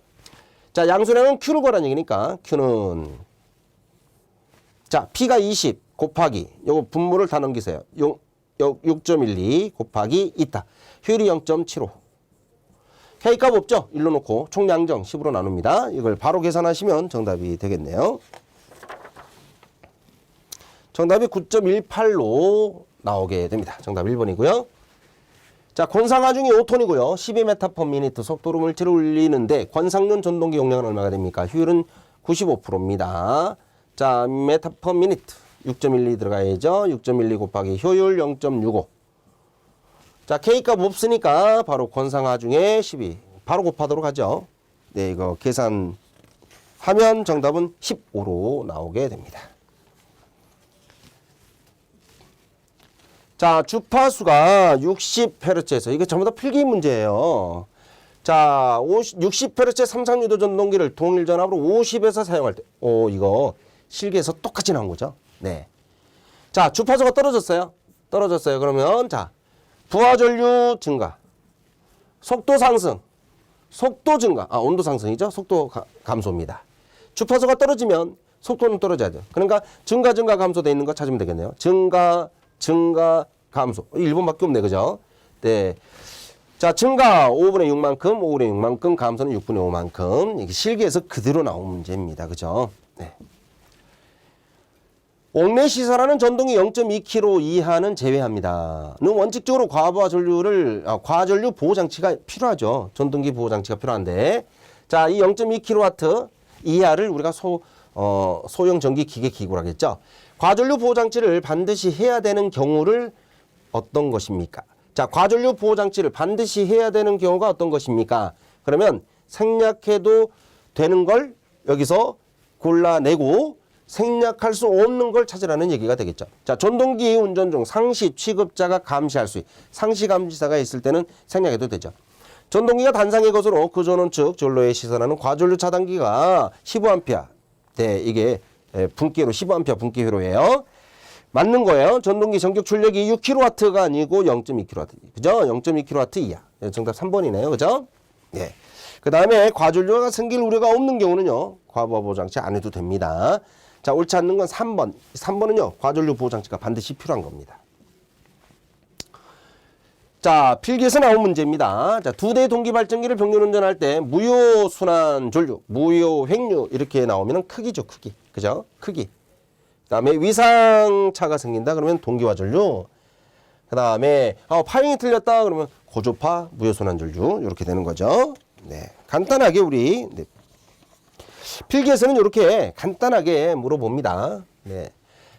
자, 양수량은 Q를 구하라는 얘기니까 Q는 자, P가 20 곱하기 요거 분모를 다 넘기세요. 6.12 곱하기 이타. 효율이 0.75. K값 없죠? 1로 놓고 총량정 10으로 나눕니다. 이걸 바로 계산하시면 정답이 되겠네요. 정답이 9.18로 나오게 됩니다. 정답 1번이고요. 자, 권상하중이 5톤이고요. 12m/min 속도로 물체를 올리는데 권상용 전동기 용량은 얼마가 됩니까? 효율은 95%입니다. 자, m/min 6.12 들어가야죠. 6.12 곱하기 효율 0.65. 자, K값 없으니까 바로 권상하중에 12. 바로 곱하도록 하죠. 네, 이거 계산하면 정답은 15로 나오게 됩니다. 자, 주파수가 60Hz에서 이게 전부 다 필기 문제예요. 자, 60Hz 삼상유도 전동기를 동일 전압으로 50에서 사용할 때, 이거 실기에서 똑같이 나온 거죠. 네. 자, 주파수가 떨어졌어요. 그러면 자, 부하 전류 증가, 속도 상승, 속도 증가, 온도 상승이죠. 속도 감소입니다. 주파수가 떨어지면 속도는 떨어져야 돼요. 그러니까 증가 감소돼 있는 거 찾으면 되겠네요. 증가 감소. 1번밖에 없네. 그죠? 네. 자, 증가 5분의 6만큼, 5분의 6만큼, 감소는 6분의 5만큼. 이게 실기에서 그대로 나온 문제입니다. 그죠? 네. 옥내 시설하는 전동이 0.2kg 이하는 제외합니다. 원칙적으로 과전류 보호 장치가 필요하죠. 전동기 보호 장치가 필요한데. 자, 이 0.2kW 이하를 우리가 소형 전기 기계 기구라 하겠죠. 과전류 보호 장치를 반드시 해야 되는 경우를 어떤 것입니까? 자, 과전류 보호 장치를 반드시 해야 되는 경우가 어떤 것입니까? 그러면 생략해도 되는 걸 여기서 골라내고 생략할 수 없는 걸 찾으라는 얘기가 되겠죠. 자, 전동기 운전 중 상시 취급자가 감시할 수 상시 감시사가 있을 때는 생략해도 되죠. 전동기가 단상의 것으로 그 전원 측 전로에 시선하는 과전류 차단기가 15A. 네, 이게 분기로 15A 분기회로예요. 맞는 거예요. 전동기 전격 출력이 6kW가 아니고 0.2kW. 그죠? 0.2kW 이하. 정답 3번이네요. 그죠? 예. 그 다음에 과전류가 생길 우려가 없는 경우는요, 과부하 보호장치 안 해도 됩니다. 자, 옳지 않는 건 3번. 3번은요, 과전류 보호장치가 반드시 필요한 겁니다. 자, 필기에서 나온 문제입니다. 자, 2대 동기 발전기를 병렬 운전할 때 무효 순환 전류, 무효 횡류 이렇게 나오면 크기죠, 크기. 그죠? 크기. 그 다음에 위상차가 생긴다 그러면 동기화 전류. 그 다음에 파행이 틀렸다 그러면 고조파 무효 순환 전류 이렇게 되는 거죠. 네, 간단하게 우리 필기에서는 이렇게 간단하게 물어봅니다. 네.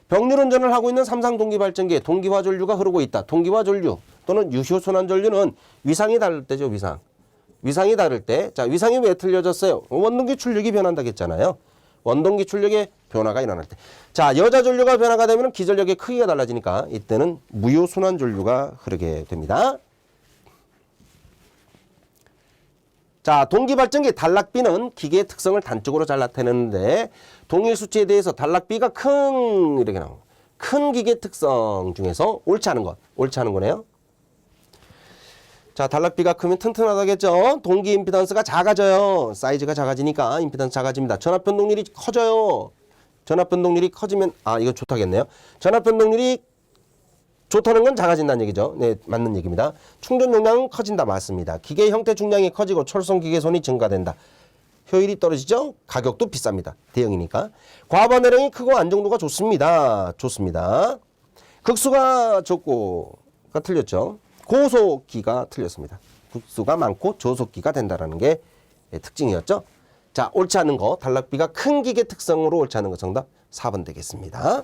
병렬 운전을 하고 있는 삼상 동기 발전기에 동기화 전류가 흐르고 있다. 동기화 전류 또는 유효 순환 전류는 위상이 다를 때죠. 위상이 다를 때. 자, 위상이 왜 틀려졌어요? 원동기 출력이 변한다고 했잖아요. 원동기 출력의 변화가 일어날 때. 자, 여자 전류가 변화가 되면 기전력의 크기가 달라지니까 이때는 무효 순환 전류가 흐르게 됩니다. 자, 동기 발전기 단락비는 기계의 특성을 단적으로 잘 나타내는데 동일 수치에 대해서 단락비가 큰 이렇게 나옵니다. 큰 기계 특성 중에서 옳지 않은 것. 옳지 않은 거네요. 자, 단락비가 크면 튼튼하다겠죠. 동기 임피던스가 작아져요. 사이즈가 작아지니까 임피던스 작아집니다. 전압 변동률이 커져요. 전압 변동률이 커지면 이거 좋다겠네요. 전압 변동률이 좋다는 건 작아진다는 얘기죠. 네, 맞는 얘기입니다. 충전 용량은 커진다. 맞습니다. 기계 형태 중량이 커지고 철성 기계손이 증가된다. 효율이 떨어지죠. 가격도 비쌉니다. 대형이니까. 과반내량이 크고 안정도가 좋습니다. 좋습니다. 극수가 적고가 틀렸죠. 고속기가 틀렸습니다. 극수가 많고 저속기가 된다라는 게 특징이었죠. 자, 옳지 않은 거. 단락비가 큰 기계 특성으로 옳지 않은 거 정답 4번 되겠습니다.